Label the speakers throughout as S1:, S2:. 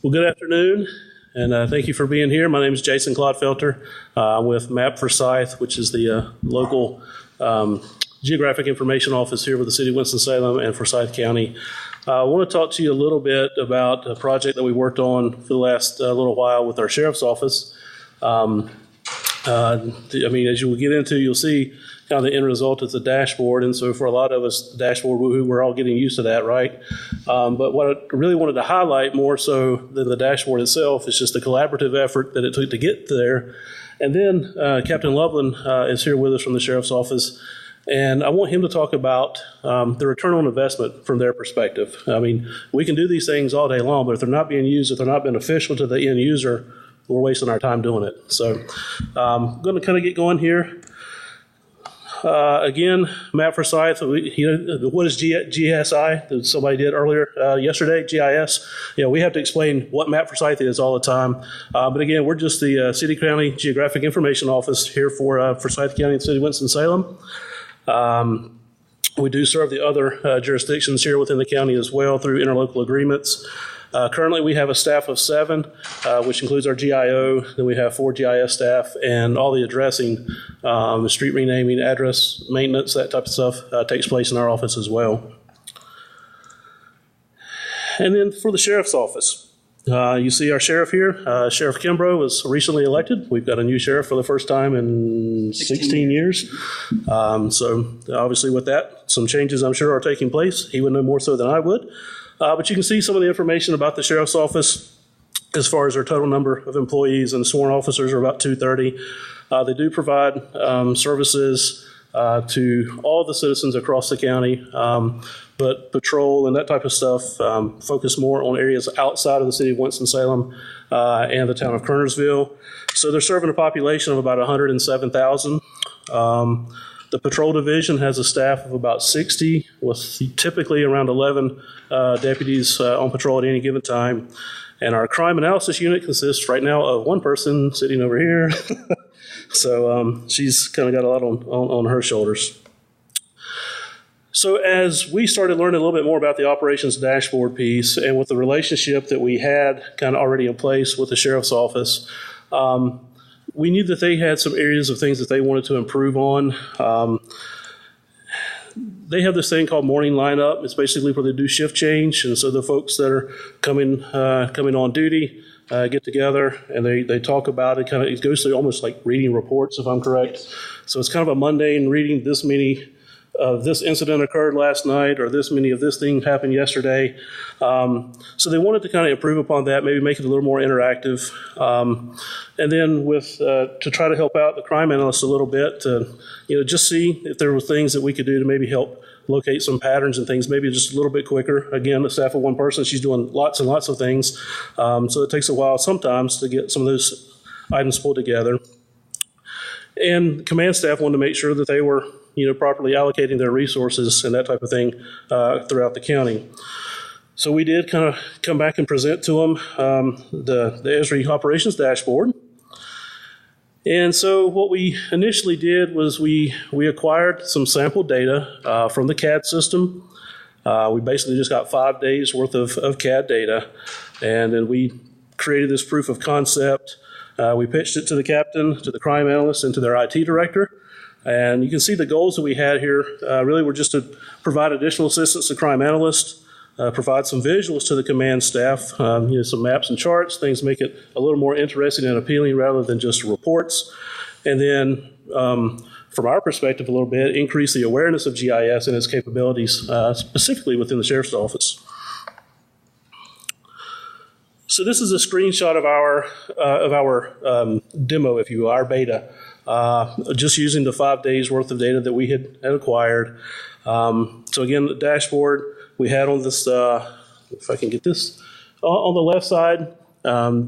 S1: Well, good afternoon, and thank you for being here. My name is Jason Clodfelter. I'm with MapForsyth, which is the local geographic information office here with the City of Winston-Salem and Forsyth County. I want to talk to you a little bit about a project that we worked on for the last little while with our Sheriff's Office. As you will get into, you'll see kind of the end result is the dashboard, and so for a lot of us, the dashboard, we're all getting used to that, right? But what I really wanted to highlight more so than the dashboard itself is just the collaborative effort that it took to get there. And then Captain Loveland is here with us from the Sheriff's Office, and I want him to talk about the return on investment from their perspective. I mean, we can do these things all day long, but if they're not being used, if they're not beneficial to the end user, we're wasting our time doing it. So I'm going to kind of get going here. Again, MapForsyth, what is GSI that somebody did earlier yesterday, GIS? We have to explain what MapForsyth is all the time. But again, we're just the City County Geographic Information Office here for Forsyth County and City of Winston-Salem. We do serve the other jurisdictions here within the county as well through interlocal agreements. Currently, we have a staff of 7, which includes our GIO. Then we have 4 GIS staff, and all the addressing, the street renaming, address maintenance, that type of stuff takes place in our office as well. And then for the Sheriff's Office, you see our sheriff here. Sheriff Kimbrough was recently elected. We've got a new sheriff for the first time in 16 years. So obviously with that, some changes I'm sure are taking place. He would know more so than I would. But you can see some of the information about the Sheriff's Office as far as our total number of employees, and sworn officers are about 230. They do provide services to all the citizens across the county, but patrol and that type of stuff focus more on areas outside of the City of Winston-Salem and the town of Kernersville. So they're serving a population of about 107,000. The patrol division has a staff of about 60, with typically around 11 deputies on patrol at any given time. And our crime analysis unit consists right now of one person sitting over here. So she's kind of got a lot on her shoulders. So as we started learning a little bit more about the operations dashboard piece, and with the relationship that we had kind of already in place with the Sheriff's Office, we knew that they had some areas of things that they wanted to improve on. They have this thing called morning lineup. It's basically where they do shift change, and so the folks that are coming on duty get together and they talk about it. It goes through almost like reading reports, if I'm correct. Yes. So it's kind of a mundane reading. This many of this incident occurred last night, or this many of this thing happened yesterday. So they wanted to kind of improve upon that, maybe make it a little more interactive. And then to try to help out the crime analysts a little bit to, just see if there were things that we could do to maybe help locate some patterns and things, maybe just a little bit quicker. Again, the staff of one person, she's doing lots and lots of things. So it takes a while sometimes to get some of those items pulled together. And command staff wanted to make sure that they were properly allocating their resources and that type of thing throughout the county. So we did kind of come back and present to them the ESRI operations dashboard. And so what we initially did was we acquired some sample data from the CAD system. We basically just got 5 days worth of CAD data, and then we created this proof of concept. We pitched it to the captain, to the crime analyst, and to their IT director. And you can see the goals that we had here really were just to provide additional assistance to crime analysts, provide some visuals to the command staff, some maps and charts, things make it a little more interesting and appealing rather than just reports. And then from our perspective a little bit, increase the awareness of GIS and its capabilities, specifically within the Sheriff's Office. So this is a screenshot of our demo, if you will, our beta. Just using the 5 days worth of data that we had acquired. So again, the dashboard we had on this, if I can get this, on the left side,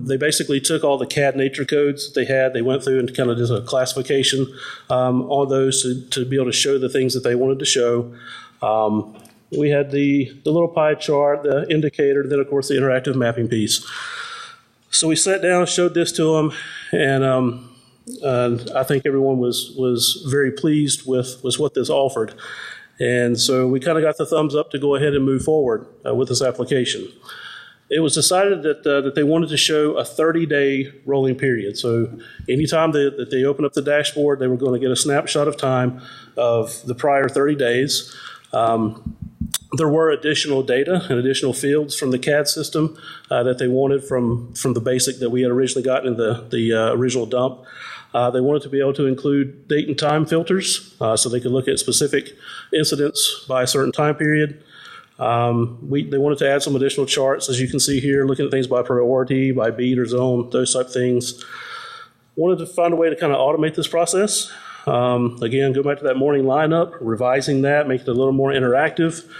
S1: they basically took all the CAD nature codes that they had. They went through and kind of did a classification on those to be able to show the things that they wanted to show. We had the little pie chart, the indicator, then of course the interactive mapping piece. So we sat down, showed this to them, and I think everyone was very pleased with what this offered. And so we kind of got the thumbs up to go ahead and move forward with this application. it was decided that they wanted to show a 30-day rolling period. So anytime that they open up the dashboard, they were going to get a snapshot of time of the prior 30 days. There were additional data and additional fields from the CAD system that they wanted from the basic that we had originally gotten in the original dump. They wanted to be able to include date and time filters so they could look at specific incidents by a certain time period. They wanted to add some additional charts, as you can see here, looking at things by priority, by beat or zone, those type of things. Wanted to find a way to kind of automate this process. Again, go back to that morning lineup, revising that, make it a little more interactive.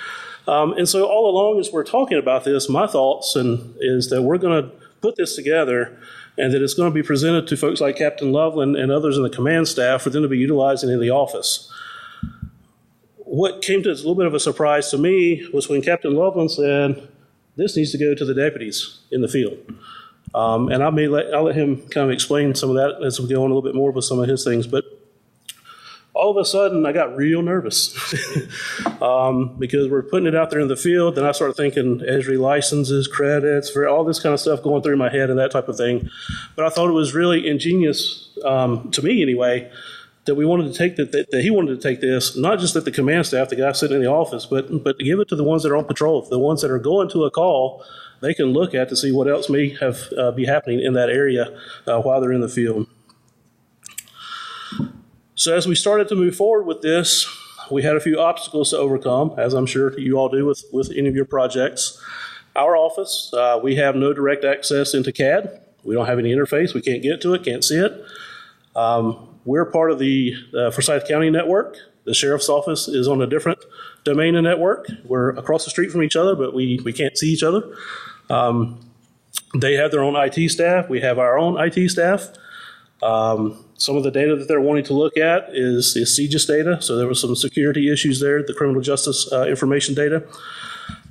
S1: And so all along as we're talking about this, my thoughts is that we're going to put this together and that it's going to be presented to folks like Captain Loveland and others in the command staff for them to be utilizing in the office. What came to as a little bit of a surprise to me was when Captain Loveland said, this needs to go to the deputies in the field. And I'll let him kind of explain some of that as we go on a little bit more with some of his things. But all of a sudden, I got real nervous because we're putting it out there in the field. Then I started thinking Esri licenses, credits, for all this kind of stuff going through my head and that type of thing. But I thought it was really ingenious, to me anyway, that we wanted to take that he wanted to take this, not just at the command staff, the guys sitting in the office, but to give it to the ones that are on patrol, the ones that are going to a call. They can look at to see what else may have be happening in that area while they're in the field. So as we started to move forward with this, we had a few obstacles to overcome, as I'm sure you all do with any of your projects. Our office, we have no direct access into CAD. We don't have any interface. We can't get to it, can't see it. We're part of the Forsyth County network. The sheriff's office is on a different domain and network. We're across the street from each other, but we can't see each other. They have their own IT staff. We have our own IT staff. Some of the data that they're wanting to look at is CGIS data. So there were some security issues there, the criminal justice information data.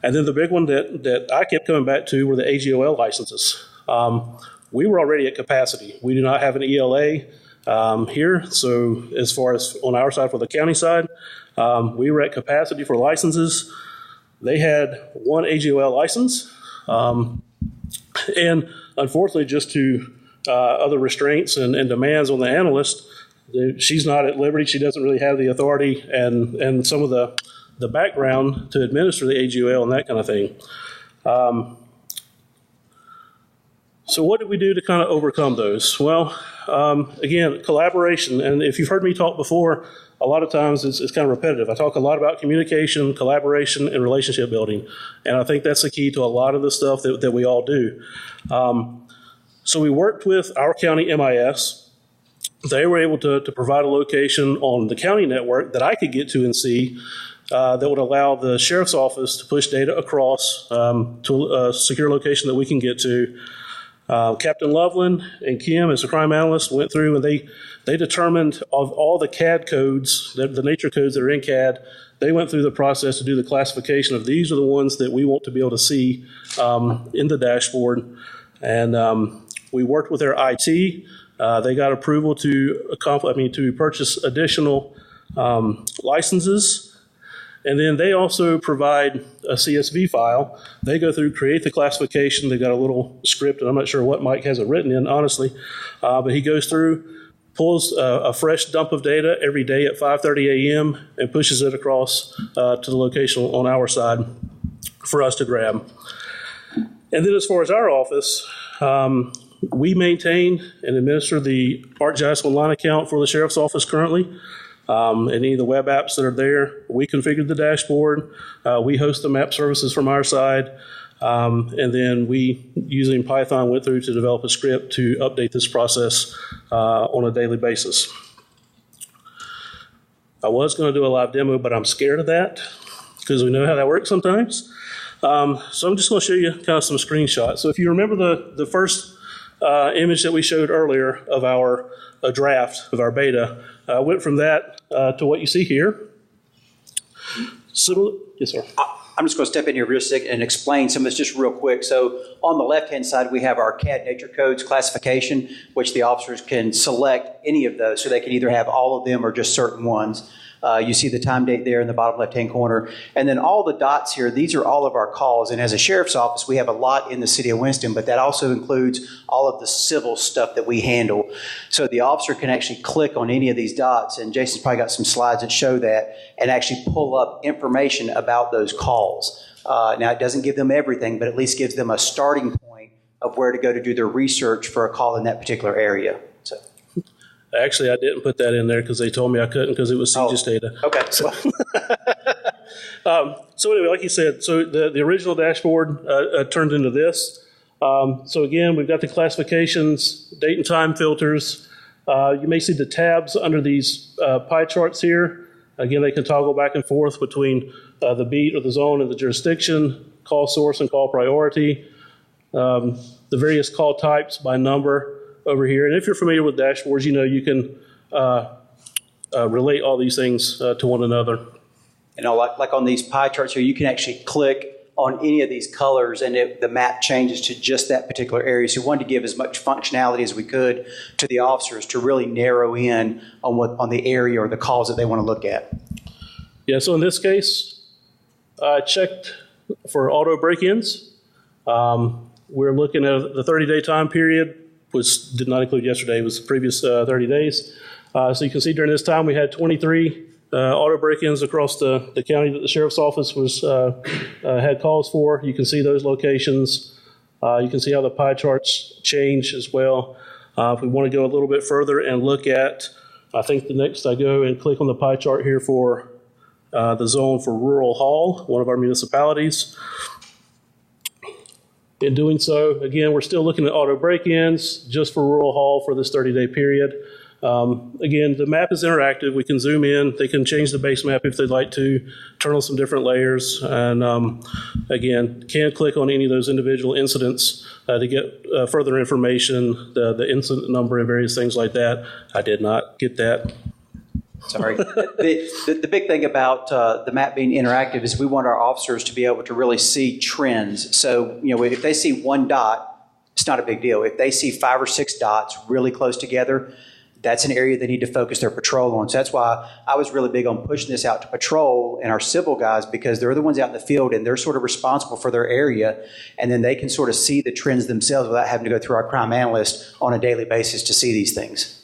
S1: And then the big one that I kept coming back to were the AGOL licenses. We were already at capacity. We do not have an ELA here. So as far as on our side for the county side, we were at capacity for licenses. They had one AGOL license. And unfortunately, just to other restraints and demands on the analyst, she's not at liberty. She doesn't really have the authority and some of the background to administer the AGOL and that kind of thing. So what did we do to kind of overcome those? Well, again, collaboration. And if you've heard me talk before, a lot of times it's kind of repetitive. I talk a lot about communication, collaboration, and relationship building. And I think that's the key to a lot of the stuff that we all do. So we worked with our county MIS. They were able to provide a location on the county network that I could get to and see that would allow the sheriff's office to push data across to a secure location that we can get to. Captain Loveland and Kim, as a crime analyst, went through and they determined of all the CAD codes, the nature codes that are in CAD, they went through the process to do the classification of these are the ones that we want to be able to see in the dashboard. And we worked with their IT. They got approval to purchase additional licenses. And then they also provide a CSV file. They go through, create the classification. They've got a little script, and I'm not sure what Mike has it written in, honestly. But he goes through, pulls a fresh dump of data every day at 5:30 a.m. and pushes it across to the location on our side for us to grab. And then as far as our office, we maintain and administer the ArcGIS Online account for the sheriff's office currently. Any of the web apps that are there, we configured the dashboard. We host the map services from our side. And then we, using Python, went through to develop a script to update this process on a daily basis. I was going to do a live demo, but I'm scared of that because we know how that works sometimes. So I'm just going to show you kind of some screenshots. So if you remember the first image that we showed earlier of a draft of our beta, went from that to what you see here. So, yes, sir.
S2: I'm just going to step in here real quick and explain some of this just real quick. So on the left-hand side, we have our CAD nature codes classification, which the officers can select any of those. So they can either have all of them or just certain ones. You see the time date there in the bottom left-hand corner. And then all the dots here, these are all of our calls. And as a sheriff's office, we have a lot in the city of Winston, but that also includes all of the civil stuff that we handle. So the officer can actually click on any of these dots, and Jason's probably got some slides that show that, and actually pull up information about those calls. Now, it doesn't give them everything, but at least gives them a starting point of where to go to do their research for a call in that particular area. So,
S1: actually, I didn't put that in there because they told me I couldn't because it was CGIS data.
S2: Okay.
S1: So, so anyway, like you said, so the original dashboard turned into this. So again, we've got the classifications, date and time filters. You may see the tabs under these pie charts here. Again, they can toggle back and forth between the beat or the zone and the jurisdiction, call source and call priority, the various call types by number over here. And if you're familiar with dashboards, you know you can relate all these things to one another.
S2: You know, like on these pie charts here, you can actually click on any of these colors and the map changes to just that particular area. So we wanted to give as much functionality as we could to the officers to really narrow in on the area or the calls that they want to look at. Yeah,
S1: so in this case, I checked for auto break-ins. We're looking at the 30-day time period, which did not include yesterday, it was the previous 30 days. So you can see during this time we had 23 auto break-ins across the county that the sheriff's office had calls for. You can see those locations. You can see how the pie charts change as well. If we want to go a little bit further and look at, I think the next I go and click on the pie chart here for the zone for Rural Hall, one of our municipalities. In doing so, again, we're still looking at auto break-ins just for Rural Hall for this 30-day period. Again, the map is interactive. We can zoom in. They can change the base map if they'd like to, turn on some different layers, and again, can click on any of those individual incidents to get further information, the incident number and various things like that. I did not get that.
S2: Sorry. The big thing about the map being interactive is we want our officers to be able to really see trends. So, you know, if they see one dot, it's not a big deal. If they see 5 or 6 dots really close together, that's an area they need to focus their patrol on. So that's why I was really big on pushing this out to patrol and our civil guys, because they're the ones out in the field and they're sort of responsible for their area. And then they can sort of see the trends themselves without having to go through our crime analyst on a daily basis to see these things.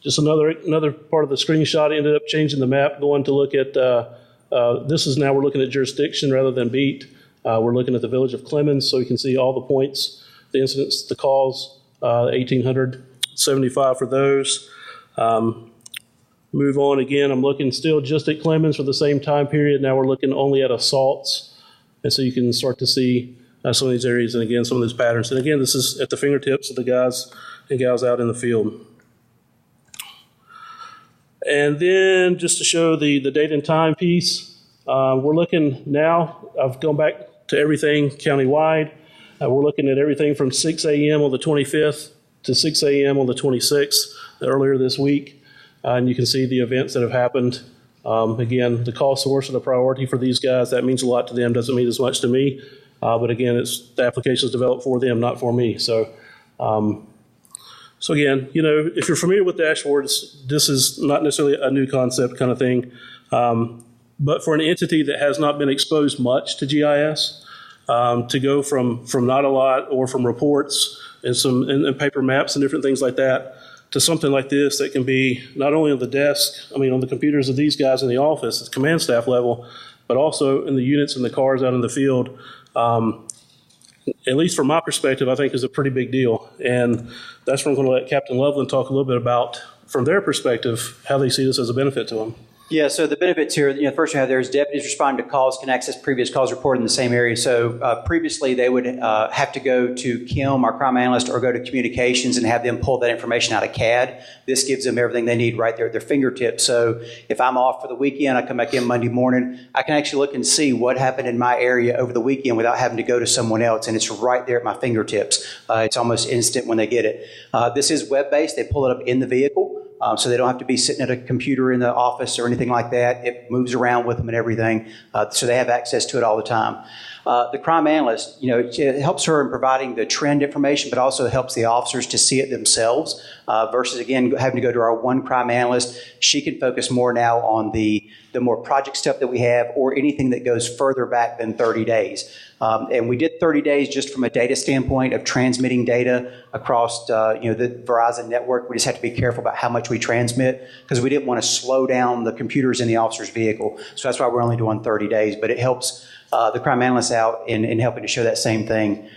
S1: Just another part of the screenshot ended up changing the map, going to look at, this is now we're looking at jurisdiction rather than beat. We're looking at the village of Clemens, so you can see all the points, the incidents, the calls, 1,875 for those. Move on again, I'm looking still just at Clemens for the same time period. Now we're looking only at assaults. And so you can start to see some of these areas and again, some of those patterns. And again, this is at the fingertips of the guys and gals out in the field. And then just to show the date and time piece, we're looking now, I've gone back to everything countywide. We're looking at everything from 6 a.m. on the 25th to 6 a.m. on the 26th, earlier this week. And you can see the events that have happened. Again, the call source and the priority for these guys, that means a lot to them, doesn't mean as much to me. But again, the application is developed for them, not for me. So again, you know, if you're familiar with dashboards, this is not necessarily a new concept kind of thing. But for an entity that has not been exposed much to GIS, to go from not a lot or from reports and paper maps and different things like that to something like this that can be not only on the desk, I mean on the computers of these guys in the office at the command staff level, but also in the units and the cars out in the field, at least from my perspective, I think is a pretty big deal. And that's what I'm going to let Captain Loveland talk a little bit about from their perspective, how they see this as a benefit to them.
S2: Yeah, so the benefits here, you know, first we have there is deputies responding to calls can access previous calls reported in the same area. So previously they would have to go to Kim, our crime analyst, or go to communications and have them pull that information out of CAD. This gives them everything they need right there at their fingertips. So if I'm off for the weekend, I come back in Monday morning, I can actually look and see what happened in my area over the weekend without having to go to someone else, and it's right there at my fingertips. It's almost instant when they get it. This is web-based. They pull it up in the vehicle. So they don't have to be sitting at a computer in the office or anything like that. It moves around with them and everything. So they have access to it all the time. The crime analyst, it helps her in providing the trend information, but also helps the officers to see it themselves versus, again, having to go to our one crime analyst. She can focus more now on the more project stuff that we have or anything that goes further back than 30 days. And we did 30 days just from a data standpoint of transmitting data across the Verizon network. We just have to be careful about how much we transmit because we didn't want to slow down the computers in the officer's vehicle. So that's why we're only doing 30 days. But it helps the crime analysts out in helping to show that same thing.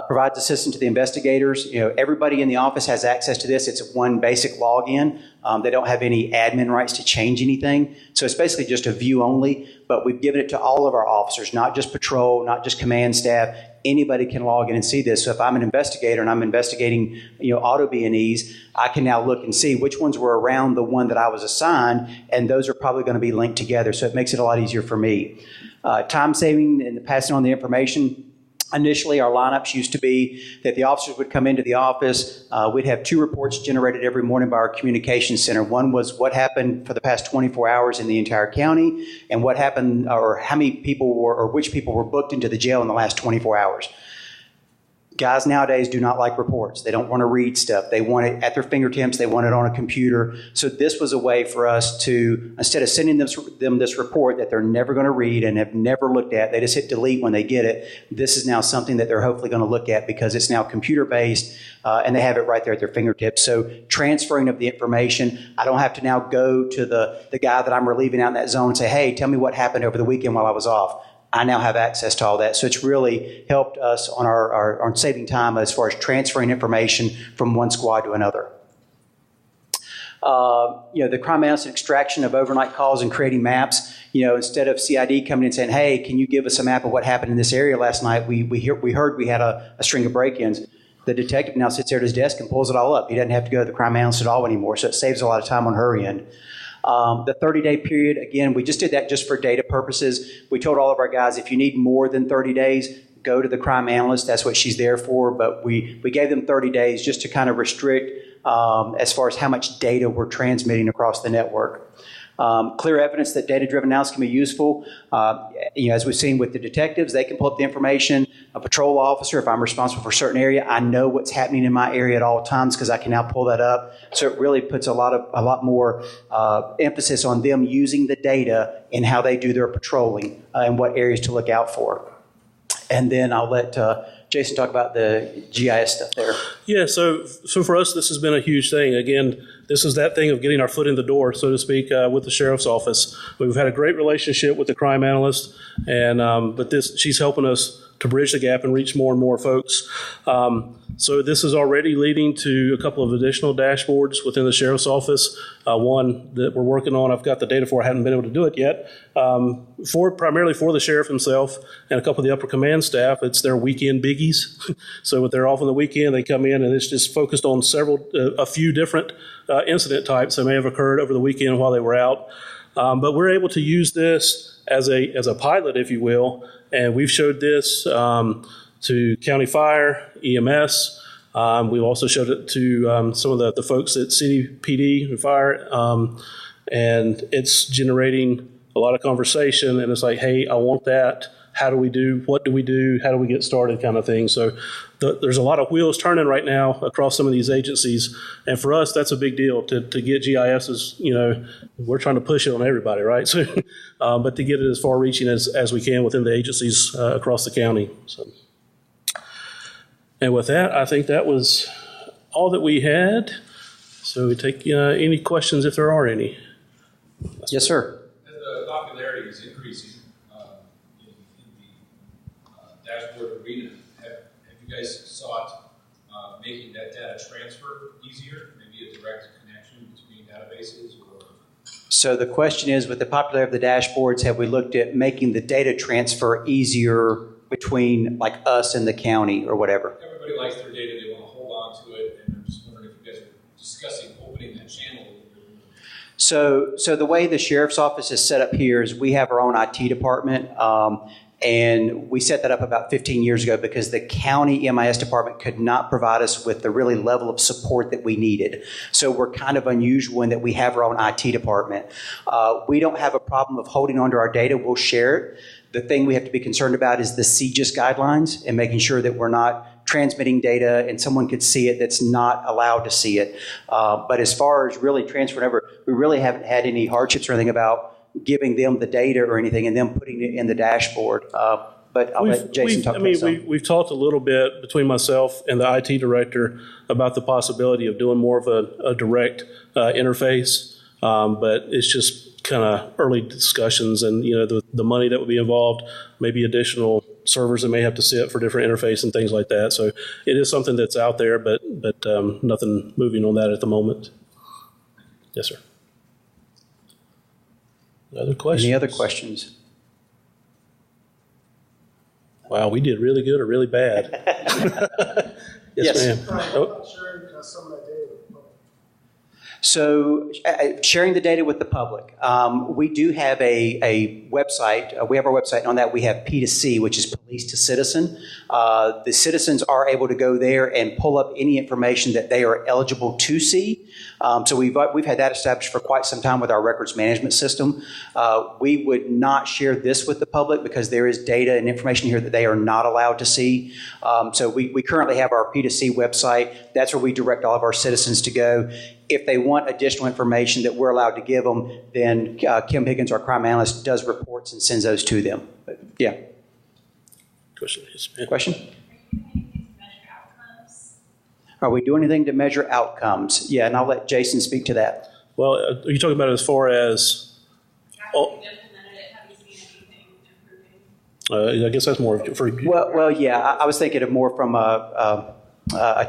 S2: Provides assistance to the investigators. Everybody in the office has access to this. It's one basic login. They don't have any admin rights to change anything. So it's basically just a view only, but we've given it to all of our officers, not just patrol, not just command staff. Anybody can log in and see this. So if I'm an investigator and I'm investigating, auto B&Es, I can now look and see which ones were around the one that I was assigned, and those are probably going to be linked together. So it makes it a lot easier for me. Time saving and passing on the information. Initially, our lineups used to be that the officers would come into the office. We'd have 2 reports generated every morning by our communications center. One was what happened for the past 24 hours in the entire county and what happened or how many people were or which people were booked into the jail in the last 24 hours. Guys nowadays do not like reports. They don't want to read stuff. They want it at their fingertips. They want it on a computer. So this was a way for us to, instead of sending them this report that they're never going to read and have never looked at, they just hit delete when they get it. This is now something that they're hopefully going to look at because it's now computer-based and they have it right there at their fingertips. So transferring of the information, I don't have to now go to the guy that I'm relieving out in that zone and say, hey, tell me what happened over the weekend while I was off. I now have access to all that. So it's really helped us on on saving time as far as transferring information from one squad to another. The crime analyst extraction of overnight calls and creating maps. Instead of CID coming in and saying, hey, can you give us a map of what happened in this area last night? We heard we had a string of break-ins. The detective now sits there at his desk and pulls it all up. He doesn't have to go to the crime analyst at all anymore. So it saves a lot of time on her end. The 30-day period, again, we just did that just for data purposes. We told all of our guys, if you need more than 30 days, go to the crime analyst. That's what she's there for. But we gave them 30 days just to kind of restrict as far as how much data we're transmitting across the network. Clear evidence that data-driven analysis can be useful. As we've seen with the detectives, they can pull up the information. A patrol officer, if I'm responsible for a certain area, I know what's happening in my area at all times because I can now pull that up. So it really puts a lot more emphasis on them using the data in how they do their patrolling and what areas to look out for. And then I'll let Jason talk about the GIS stuff there.
S1: Yeah, so for us, this has been a huge thing. Again, this is that thing of getting our foot in the door, so to speak, with the sheriff's office. We've had a great relationship with the crime analyst, and but she's helping us to bridge the gap and reach more and more folks. So this is already leading to a couple of additional dashboards within the sheriff's office. One that we're working on, I've got the data for, I haven't been able to do it yet, primarily for the sheriff himself and a couple of the upper command staff. It's their weekend biggies. So when they're off on the weekend, they come in and it's just focused on a few different incident types that may have occurred over the weekend while they were out. But we're able to use this as a pilot, if you will, and we've showed this to County Fire, EMS. We've also showed it to some of the folks at City PD and Fire, and it's generating a lot of conversation. And it's like, hey, I want that. How do we do? What do we do? How do we get started? Kind of thing. So there's a lot of wheels turning right now across some of these agencies, and for us, that's a big deal to get GISs. We're trying to push it on everybody, right? So, but to get it as far-reaching as we can within the agencies across the county. So. And with that, I think that was all that we had. So we take any questions if there are any.
S2: Yes, sir.
S3: As the popularity is increasing in the dashboard arena, have you guys sought making that data transfer easier? Maybe a direct connection between databases?
S2: So the question is, with the popularity of the dashboards, have we looked at making the data transfer easier between like us and the county or whatever?
S3: Everybody likes their data. They want to hold on to it. And I'm just wondering if you guys are discussing opening that channel a little bit more.
S2: So the way the sheriff's office is set up here is we have our own IT department. And we set that up about 15 years ago because the county MIS department could not provide us with the really level of support that we needed. So we're kind of unusual in that we have our own IT department. We don't have a problem of holding onto our data. We'll share it. The thing we have to be concerned about is the CGIS guidelines and making sure that we're not transmitting data and someone could see it that's not allowed to see it. But as far as really transferring over, we really haven't had any hardships or anything about giving them the data or anything and them putting it in the dashboard. But I'll let Jason talk about that.
S1: We've talked a little bit between myself and the IT director about the possibility of doing more of a direct interface, but it's just kind of early discussions, and the money that would be involved, maybe additional servers that may have to sit for different interface and things like that. So it is something that's out there, but nothing moving on that at the moment. Yes, sir. Other questions?
S2: Any other questions?
S1: Wow, we did really good or really bad. Yes, ma'am.
S4: I'm not sure some of that data.
S2: So sharing the data with the public. We do have a website. We have our website, and on that we have P2C, which is police to citizen. The citizens are able to go there and pull up any information that they are eligible to see. So we've had that established for quite some time with our records management system. We would not share this with the public because there is data and information here that they are not allowed to see. So we currently have our P2C website. That's where we direct all of our citizens to go. If they want additional information that we're allowed to give them, then Kim Higgins, our crime analyst, does reports and sends those to them. But, yeah.
S1: Question? Yes, ma'am.
S2: Question? Are we doing anything to measure outcomes? Yeah, and I'll let Jason speak to that.
S1: Well, are you talking about as far as? I guess that's more for.
S2: Well, yeah. I was thinking of more from a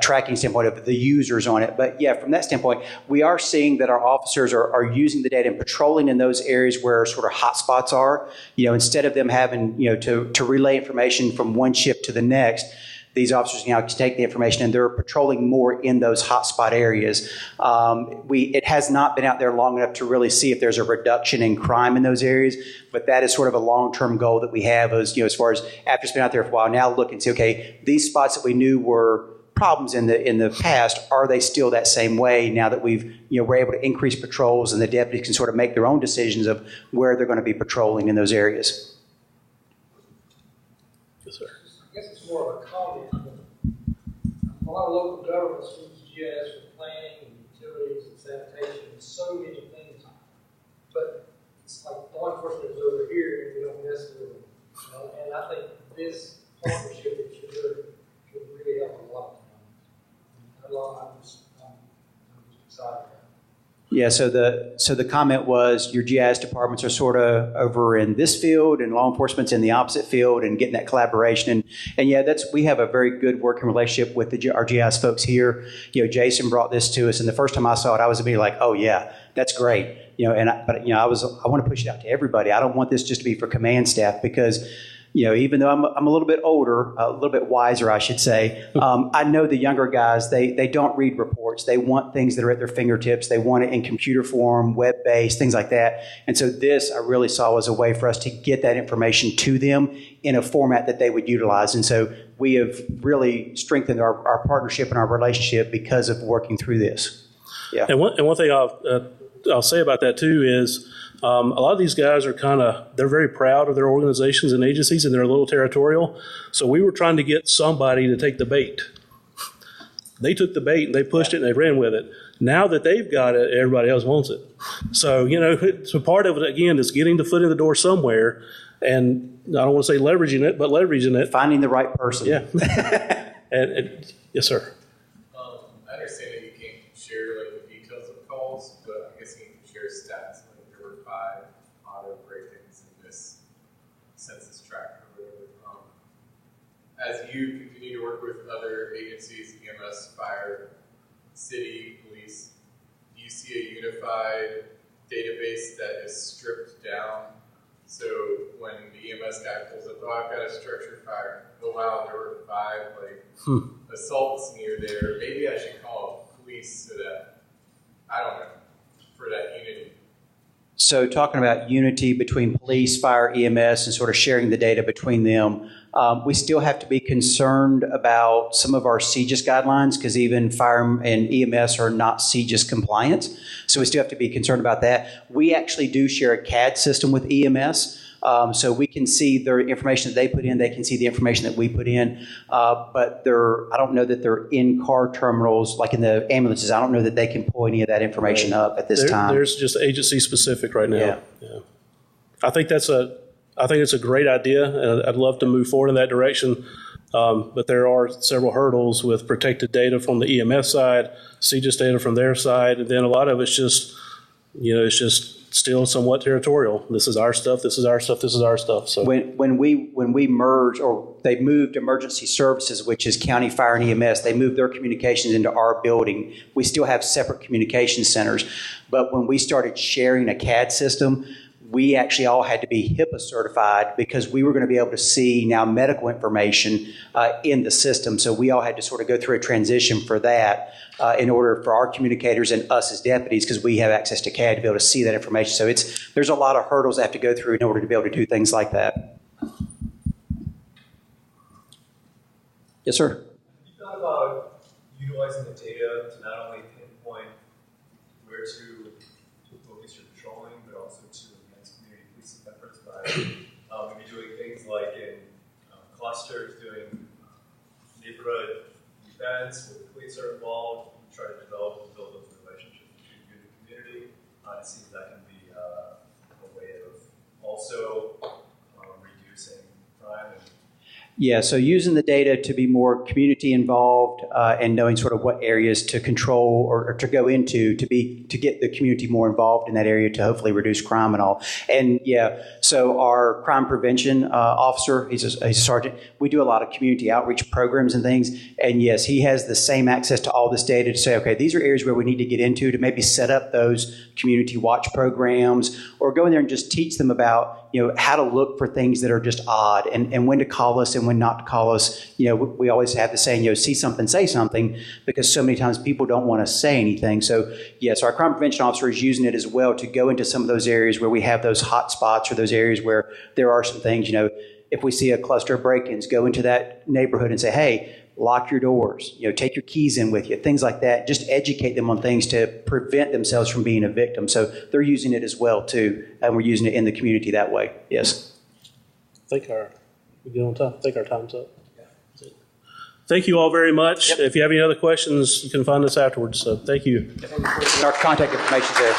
S2: tracking standpoint of the users on it. But yeah, from that standpoint, we are seeing that our officers are using the data and patrolling in those areas where sort of hotspots are. Instead of them having to relay information from one shift to the next, these officers now can take the information and they're patrolling more in those hotspot areas. It has not been out there long enough to really see if there's a reduction in crime in those areas, but that is sort of a long-term goal that we have as far as after it's been out there for a while, now look and see, okay, these spots that we knew were problems in the past, are they still that same way now that we're able to increase patrols and the deputies can sort of make their own decisions of where they're going to be patrolling in those areas?
S1: Yes, sir.
S4: I guess it's more of a comment. A lot of local governments use GIS for planning and utilities and sanitation and so many things. But it's like law enforcement is over here and we don't mess with them. And I think this partnership that you're doing could really help a lot. I'm just excited about it.
S2: Yeah, so the comment was your GIS departments are sort of over in this field and law enforcement's in the opposite field and getting that collaboration. And yeah, we have a very good working relationship with our GIS folks here. Jason brought this to us, and the first time I saw it, I was immediately like, oh yeah, that's great. I want to push it out to everybody. I don't want this just to be for command staff because even though I'm a little bit older, a little bit wiser, I should say, I know the younger guys, they don't read reports. They want things that are at their fingertips. They want it in computer form, web-based, things like that. And so this I really saw as a way for us to get that information to them in a format that they would utilize. And so we have really strengthened our partnership and our relationship because of working through this. Yeah.
S1: And one thing I'll say about that too is, a lot of these guys are they're very proud of their organizations and agencies, and they're a little territorial. So we were trying to get somebody to take the bait. They took the bait and they pushed it and they ran with it. Now that they've got it, everybody else wants it. So, so part of it, again, is getting the foot in the door somewhere. And I don't want to say leveraging it, but leveraging it.
S2: Finding the right person.
S1: Yeah. and yes, sir.
S5: I understand that you can't share the details of calls, but I guess you can share stats. There were 5 auto break-ins in this census tract or whatever. As you continue to work with other agencies, EMS, fire, city, police, do you see a unified database that is stripped down? So when the EMS guy pulls up, oh, I've got a structure fire. Oh, wow, there were 5 assaults near there. Maybe I should call police so that, I don't know, for that unity.
S2: So talking about unity between police, fire, EMS, and sort of sharing the data between them, we still have to be concerned about some of our CGIS guidelines because even fire and EMS are not CGIS compliant. So we still have to be concerned about that. We actually do share a CAD system with EMS. So we can see the information that they put in, they can see the information that we put in, but I don't know that they're in-car terminals, like in the ambulances. I don't know that they can pull any of that information up at this time.
S1: There's just agency-specific right now.
S2: Yeah.
S1: I think it's a great idea, and I'd love to move forward in that direction. But there are several hurdles with protected data from the EMS side, CGIS data from their side, and then a lot of it's just, it's just still somewhat territorial. This is our stuff. This is our stuff. This is our stuff. So
S2: when we merged, or they moved emergency services, which is county fire and EMS, they moved their communications into our building. We still have separate communication centers, but when we started sharing a CAD system, we actually all had to be HIPAA certified because we were going to be able to see now medical information in the system. So we all had to sort of go through a transition for that in order for our communicators and us as deputies, because we have access to CAD to be able to see that information. So there's a lot of hurdles I have to go through in order to be able to do things like that. Yes, sir.
S6: Have you thought about utilizing the data to not only pinpoint where to focus your patrolling, but also to enhance community policing efforts by maybe doing things like in clusters, doing neighborhood events where the police are involved, try to develop and build those relationships between you and the community? It seems that can be a way of also reducing crime and
S2: Yeah, so using the data to be more community involved and knowing sort of what areas to control or to go into to get the community more involved in that area to hopefully reduce crime and all. And yeah, so our crime prevention officer, he's a sergeant. We do a lot of community outreach programs and things. And yes, he has the same access to all this data to say, okay, these are areas where we need to get into to maybe set up those community watch programs or go in there and just teach them about how to look for things that are just odd and when to call us and when not to call us. We always have the saying, see something, say something, because so many times people don't want to say anything. So yes, our crime prevention officer is using it as well to go into some of those areas where we have those hot spots or those areas where there are some things, if we see a cluster of break-ins, go into that neighborhood and say, hey, lock your doors, take your keys in with you, things like that. Just educate them on things to prevent themselves from being a victim. So they're using it as well, too, and we're using it in the community that way. Yes.
S1: we get on time. I think our time's up. Thank you all very much. Yep. If you have any other questions, you can find us afterwards. So thank you.
S2: Our contact information is there.